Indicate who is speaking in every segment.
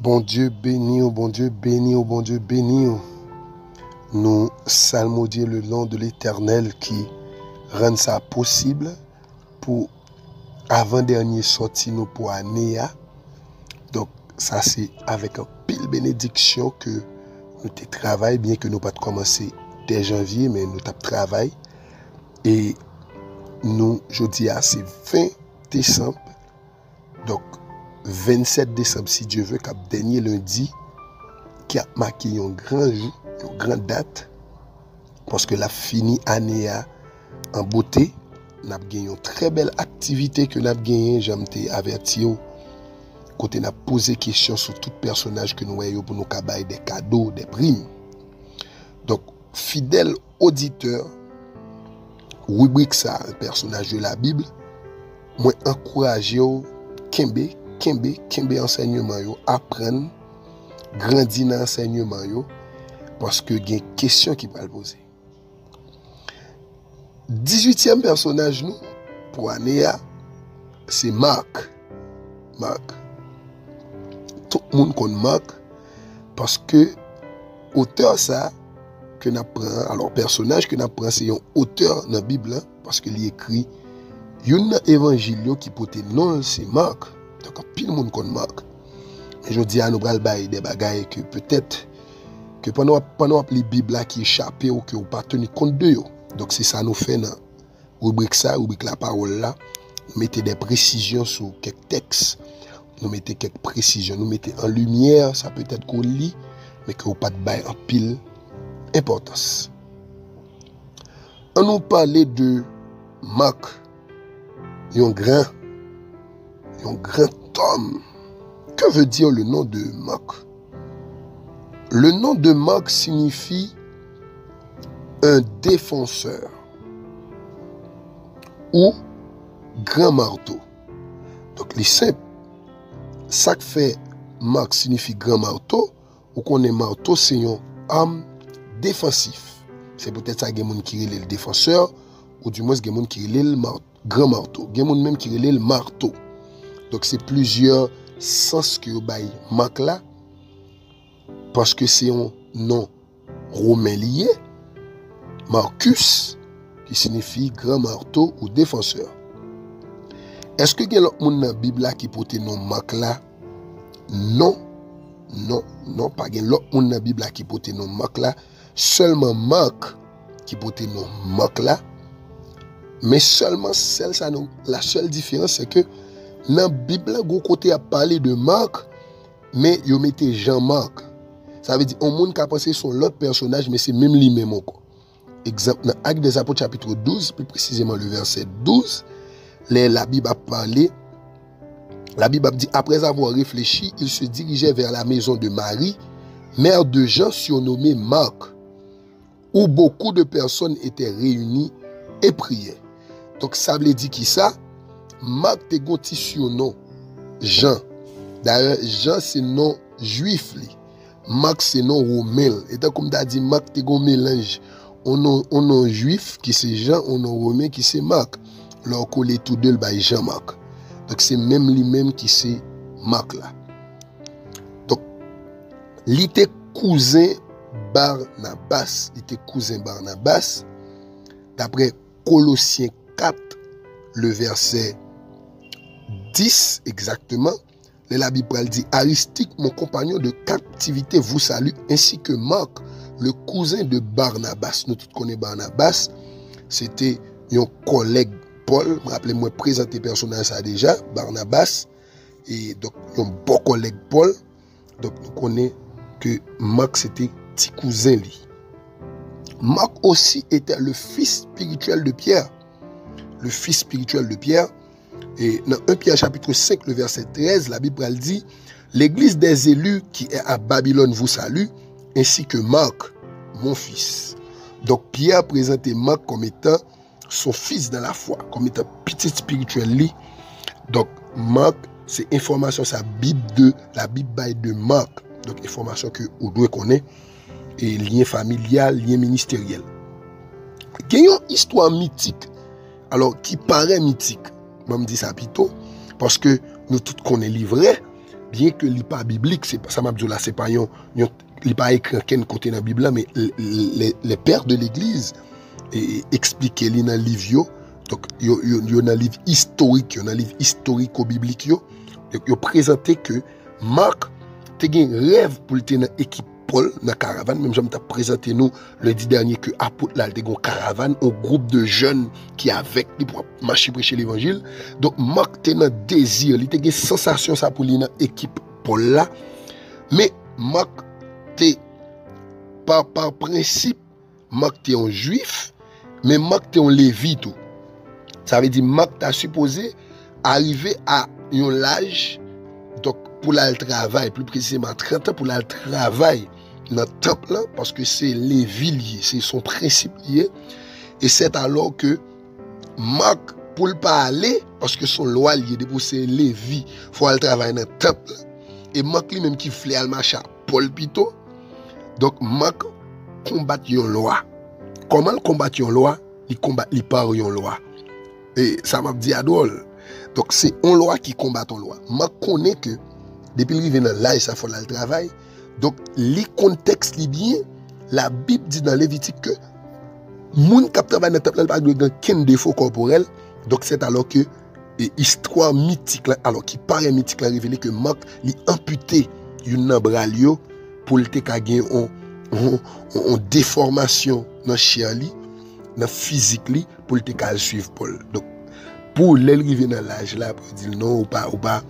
Speaker 1: Bon Dieu béni, oh bon Dieu béni, oh bon Dieu béni. Nous salmodions le nom de l'Éternel qui rend ça possible pour avant-dernier sorti nous pour année. Donc ça c'est avec un pile bénédiction que nous travaillons, bien que nous pas commencé dès janvier, mais nous travaillons. Et nous, je dis c'est 20 décembre. Donc 27 décembre, si Dieu veut, cap dernier lundi, qui a marqué un grand jour, une grande date, parce que la fini année en beauté. Nous avons gagné une très belle activité que nous avons gagné. J'aime averti côté n'a posé question sur tout personnage que nous voyons pour nous cabaye des cadeaux, des primes. Donc, fidèle auditeur, rubrique ça, un personnage de la Bible, moi encouragé Kembe enseignement yo, apprendre, grandir dans l'enseignement yo, parce que il y a une question qui va le poser. 18e personnage nous, pour année, c'est Marc. Tout le monde connaît Marc, parce que auteur ça, que nous prend, alors personnage que nous prend, c'est un auteur dans la Bible, parce qu'il écrit, il y a un évangile qui peut être non, c'est Marc. Donc, pile le monde connaît Marc. Mais je dis à nous bral des bagailles que peut-être que pendant les Bibles qui échappent ou que vous pas tenu compte de eux. Donc c'est ça nous fait dans rubrique la parole là, nous mettons des précisions sur quelques textes, nous mettons quelques précisions, nous mettons en lumière, ça peut être qu'on lit, mais que vous pas de bail en pile importance. On nous parlait de Marc, un grand homme. Que veut dire le nom de Marc? Le nom de Marc signifie un défenseur ou grand marteau. Donc, les simples, ça que fait Marc signifie grand marteau, ou qu'on est marteau, c'est un homme défensif. C'est peut-être ça qu'il y a qui relève le défenseur, ou du moins il y a qui relève le grand marteau. Il y a même qui relève le marteau. Donc, c'est plusieurs sens que vous avez Marc là, parce que c'est un nom romain lié, Marcus, qui signifie grand marteau ou défenseur. Est-ce que il y a l'autre monde dans la Bible là qui porte nom Marc là? Non, pas il l'autre monde dans la Bible là qui porte nom Marc là. Seulement Marc qui porte nom Marc là. Mais seulement la seule différence c'est que dans la Bible là, gros côté a parlé de Marc, mais il mettait Jean-Marc. Ça veut dire un monde qui a pensé sur l'autre personnage, mais c'est même lui-même encore. Exemple, dans Actes des Apôtres chapitre 12, plus précisément le verset 12, la Bible a parlé, la Bible a dit, après avoir réfléchi, il se dirigeait vers la maison de Marie, mère de Jean surnommé Marc, où beaucoup de personnes étaient réunies et priaient. Donc ça veut dire qui ça? Marc te gonti sur nom Jean. D'ailleurs, Jean c'est nom juif li. Marc c'est nom romain. Et comme tu as dit, Marc te gon mélange. On nom juif qui c'est Jean, on nom romain qui c'est Marc. Leur collé tout deux by Jean-Marc. Donc c'est même lui-même qui c'est Marc là. Donc, il était cousin Barnabas. D'après Colossiens 4, le verset 10 exactement, la Bible dit Aristique, mon compagnon de captivité, vous salue, ainsi que Marc, le cousin de Barnabas. Nous tous connaissons Barnabas, c'était un collègue Paul, rappelez-moi présenter personnage ça déjà, Barnabas, et donc un bon collègue Paul, donc nous connaissons que Marc c'était petit cousin lui. Marc aussi était le fils spirituel de Pierre. Le fils spirituel de Pierre. Et dans 1 Pierre chapitre 5, le verset 13, la Bible dit l'église des élus qui est à Babylone vous salue, ainsi que Marc, mon fils. Donc Pierre présentait Marc comme étant son fils dans la foi, comme étant petit spirituel lui. Donc Marc, c'est information, c'est la Bible de Marc. Donc information que vous devez connaître, et lien familial, lien ministériel. Il y a une histoire mythique, alors qui paraît mythique. Je me dis ça plutôt, parce que nous tous connaissons livret, bien que li pas biblique, c'est pas ça m'a dit là, c'est pas il pas écrit aucun côté dans la Bible là, mais les pères de l'église expliquer li dans livre yo. Donc yo dans livre historique, yo dans livre historico-biblique yo présenté que Marc te gen rêve pour te dans équipe Paul dans caravane, même j'aime t'a présenté nous lundi dernier que apôtre là te gon caravane, un groupe de jeunes qui avec lui pour marcher prêcher l'évangile. Donc Marc te dans désir, il te gen sensation ça pour lui dans équipe Paul là. Mais Marc te par principe Marc te un juif, mais Marc te un lévite tout. Ça veut dire Marc t'a supposé arriver à un âge donc pour le travail, plus précisément 30 ans pour le travail dans le temple là, parce que c'est les villes, c'est son principe lié. Et c'est alors que Marc, pour ne pas aller, parce que son loi lié, pour c'est Lévi, il faut aller travailler dans le temple. Et Marc lui-même qui voulait aller marcher à Paul Pito. Donc Marc combat une loi. Comment il combat une loi? Il combat par une loi. Et ça m'a dit à drôle. Donc c'est une loi qui combat une loi. Marc connaît que depuis qu'il vient dans l'âge, ça fait le travail. Donc, les contextes bien, la Bible dit dans Lévitique que moun qui travaille dans le temple n'a pas de défaut corporel. Donc, c'est alors que l'histoire mythique, alors qui paraît mythique, a révélé que Marc a amputé une embralio pour le gagner en déformation dans le chien, dans le physique, pour le suivre Paul. Donc, pour l'arrivée dans l'âge là, pour dire non, ou pas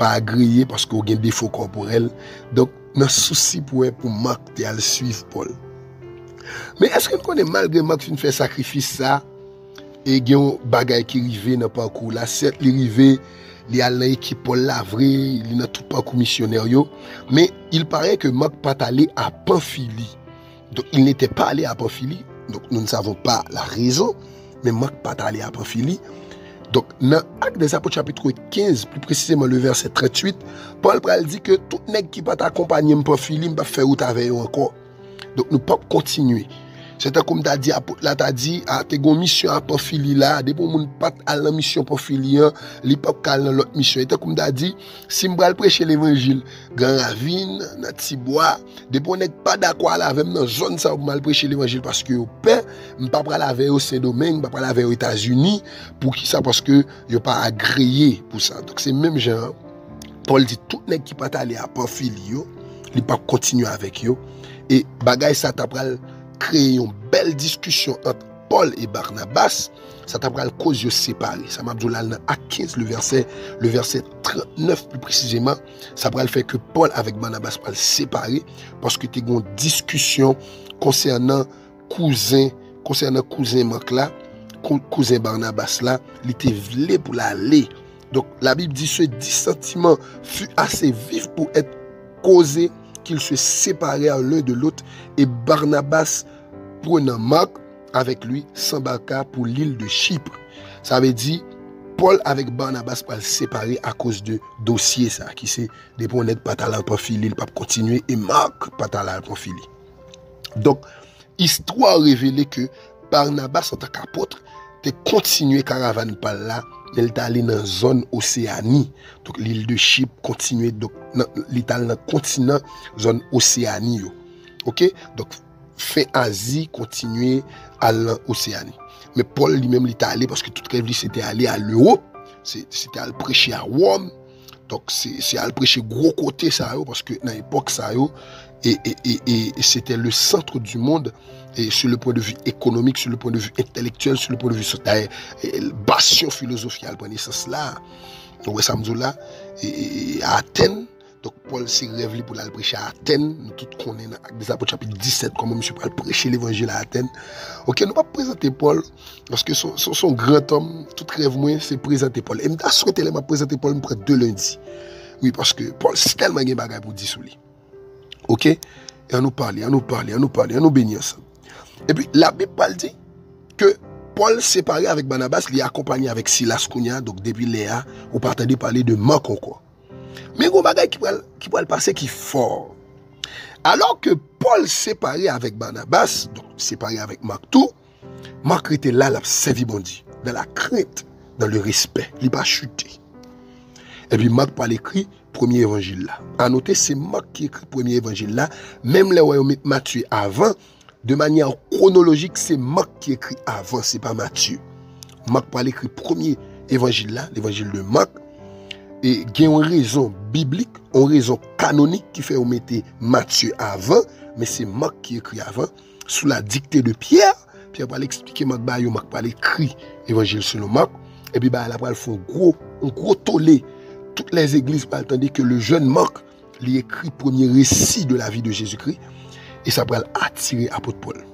Speaker 1: agréé parce qu'on a un défaut corporel. Donc, dans souci pour Marc de suivre Paul. Mais est-ce qu'on connaît malgré Marc qui fait sacrifice ça et il y a un bagage qui arrive dans le parcours là, certes, il arrive, il a l'équipe Paul là, vrai, il a tout parcours missionnaire, mais il paraît que Marc pas allé à Pamphylie. Donc, il n'était pas allé à Pamphylie. Donc, nous ne savons pas la raison, mais Marc pas allé à Pamphylie. Donc, dans Actes des Apôtres chapitre 15, plus précisément le verset 38, Paul dit que tout nèg qui pas t'accompagner me Pamphylie, pas faire route avec eux encore. Donc, nous pas continuer. C'était comme t'as dit, là t'as dit, t'es une mission à Pamphylie là, des pour moun pas à la mission Pamphylie, li pas dans l'autre mission. C'était comme t'as dit, si m'bral prêcher l'évangile, Grand Ravine, dans Tibois, des pour nèg pas d'accord avec dans zone ça pour mal prêcher l'évangile parce que au père, m'pas pral avec au Saint-Domingue, m'pas pral avec aux États-Unis, pour qui ça parce que yo pas agréé pour ça. Donc c'est même genre Paul dit tout nèg qui pas aller à Pamphylie, il pas continuer avec yo et bagay ça t'a pral créer une belle discussion entre Paul et Barnabas, ça t'a pral cause de séparer. Ça m'a dit là dans Acte 15 le verset 39 plus précisément, ça pral fait que Paul avec Barnabas pral séparer parce que tu as une discussion concernant cousin Marc là, cousin Barnabas là, il était vle pour l'aller. Donc la Bible dit ce dissentiment fut assez vif pour être causé qu'ils se séparèrent l'un de l'autre et Barnabas prenant Marc avec lui s'embarqua pour l'île de Chypre. Ça veut dire Paul avec Barnabas pas séparer à cause de dossier ça qui c'est des pour n'être pas talent Pamphylie, il pas continuer et Marc pas talent Pamphylie. Donc histoire révélée que Barnabas en tant qu'apôtre te continué caravane par là, il est allé dans la zone Océanie. Donc l'île de Chypre continué donc l'Italie dans le continent zone Océanie. OK? Donc fin Asie continué à l'Océanie. Mais Paul lui-même il est allé parce que toute rêve c'était aller à l'Europe, c'était aller prêcher à Rome. Donc c'est aller prêcher gros côté ça parce que dans l'époque ça et c'était le centre du monde et sur le point de vue économique, sur le point de vue intellectuel, sur le point de vue social, bastion philosophique, prenez sens là. Donc ça me dit là et à Athènes. Donc Paul s'est révélé pour aller prêcher à Athènes. Nous tous connaissons dans des Apôtres chapitre 17 comment monsieur Paul prêcher l'évangile à Athènes. OK, nous pas présenter Paul parce que son grand homme, tout rêve moi c'est présenter Paul. Et m'ta souhaité m'a présenter Paul me prend 2 lundis. Oui, parce que Paul c'est tellement gen bagay pour dire sur lui. OK? Et on nous parle, on nous bénit ensemble. Et puis la Bible dit que Paul séparé avec Barnabas, il est accompagné avec Silas Kounia, donc depuis Léa, on partait parler de Marc encore. Mais il y a un bagage qui peut le passer qui est fort. Alors que Paul séparé avec Barnabas, donc séparé avec Marc tout, Marc était là, la servi bon Dieu, dans la crainte, dans le respect, il n'a pas chuté. Et puis Marc parle écrit premier évangile là. À noter, c'est Marc qui écrit le premier évangile là. Même les royaumes Matthieu avant, de manière chronologique, c'est Marc qui écrit avant, c'est pas Matthieu. Marc parle écrit premier évangile là, l'évangile de Marc. Et il y a une raison biblique, une raison canonique qui fait mettre Matthieu avant, mais c'est Marc qui écrit avant, sous la dictée de Pierre. Pierre va l'expliquer, Marc va écrit évangile selon Marc. Et puis, là, il faut un gros tollé. Toutes les églises vont attendre que le jeune Marc lui écrit le premier récit de la vie de Jésus-Christ. Et ça va attirer l'apôtre Paul.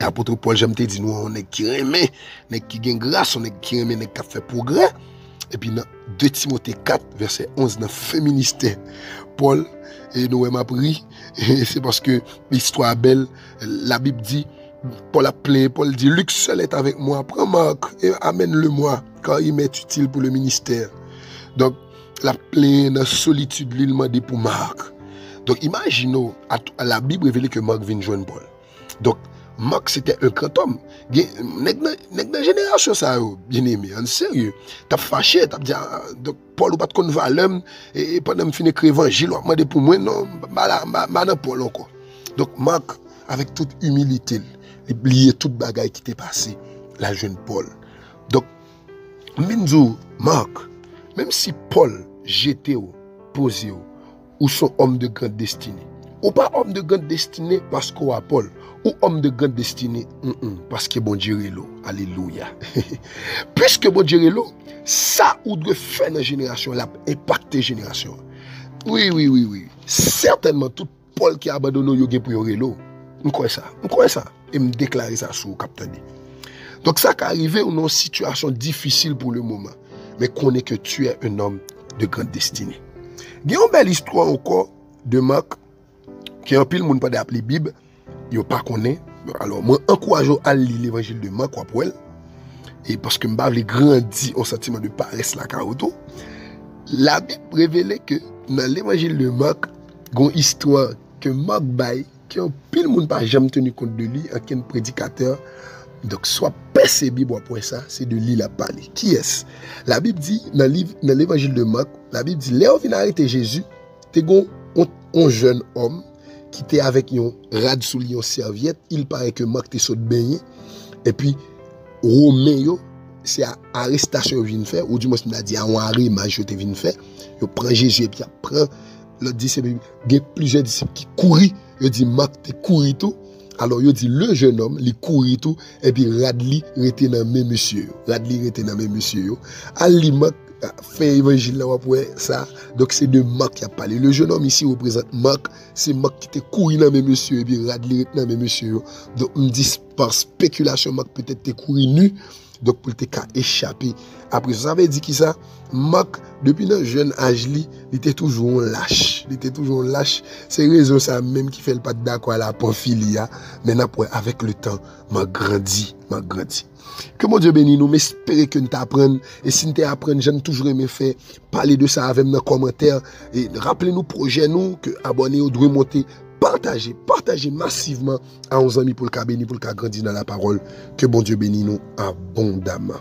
Speaker 1: L'apôtre Paul, j'aime te dire, nous, on est qui remet, on est qui gagne grâce, on est qui remet, on est qui fait progrès. Et puis, dans 2 Timothée 4, verset 11, dans le fait ministère, Paul, et nous avons appris, c'est parce que l'histoire est belle, la Bible dit, Paul a plaint, Paul dit, Luc seul est avec moi, prends Marc et amène-le-moi, car il m'est utile pour le ministère. Donc, la plaint dans la solitude, lui, il m'a dit pour Marc. Donc, imaginons, la Bible révèle que Marc vient joindre Paul. Donc, Marc, c'était un grand homme. Dans la génération, ça, bien aimé, en sérieux. T'as fâché, t'as dit, donc, Paul, ou pas de qu'on va l'homme, et pendant que je finis d'écrire l'évangile, on m'a dit pour moi, non, madame Paul encore. Donc, Marc, avec toute humilité, il oubliait toute bagaille qui était passée, la jeune Paul. Donc, Minzou, Marc, même si Paul, j'étais posé, ou son homme de grande destinée, ou pas homme de grande destinée parce qu'on a Paul, ou homme de grande destinée parce que bon Dieu est là. Alléluia. Puisque bon Dieu est là, ça ou doit faire dans la génération, là, impacter la génération. Oui. Certainement, tout Paul qui a abandonné, il y a pour y là. Je crois ça. Et me déclarer ça sur le capitaine. Donc ça qui arrive, on est dans une situation difficile pour le moment. Mais connais que tu es un homme de grande destinée. Il y a une belle histoire encore de Marc, qui est un pile, monde pas d'appeler Bible, il pas connaît. Alors, moi, encourage à lire l'évangile de Marc, pour elle. Et parce que je vais grandir au sentiment de paresse la caroto. La Bible révèle que dans l'évangile de Marc, il y a une histoire que Marc baille, qui un pile, monde pas jamais tenu compte de lui, un prédicateur. Donc, soit percé pour ça, c'est de lire la parler. Qui est-ce? La Bible dit, dans l'évangile de Marc, la Bible dit, Léo vient arrêter Jésus, t'es un jeune homme qui était avec un rad sous une serviette. Il paraît que Marc était saute baigné. Et puis, Romain, c'est arrestation vient faire, ou du moins, il a dit, à un arrêt, te vient faire. Il prend Jésus et puis il prend l'autre disciple. Il y a plusieurs disciples qui courent. Il dit, Marc, t'es couru tout. Alors, il dit, le jeune homme, il courit tout, et puis Radli était dans le même monsieur. Ali Marc fait évangile là pour ça. Donc, c'est de Marc qui a parlé. Le jeune homme ici représente Marc. C'est Marc qui était couru dans le même monsieur, et puis Radli était dans le même monsieur. Donc, on dit par spéculation, Marc peut-être était couru nu. Donc, pour te échapper. Après, ça veut dire qui ça? Marc, depuis notre jeune âge, il était toujours lâche. C'est raison ça même qui fait le pas d'accord à la porphilia. Mais après, avec le temps, m'a grandi. Que mon Dieu bénisse nous, mais espérez que nous t'apprenions. Et si nous t'apprenons, j'aime toujours aimer faire parler de ça avec nous dans les commentaires. Et rappelez-nous, projet nous, que abonnez vous doit monter. Partagez massivement à nos amis pour le cas béni, pour le cas grandir dans la parole. Que bon Dieu bénisse nous abondamment.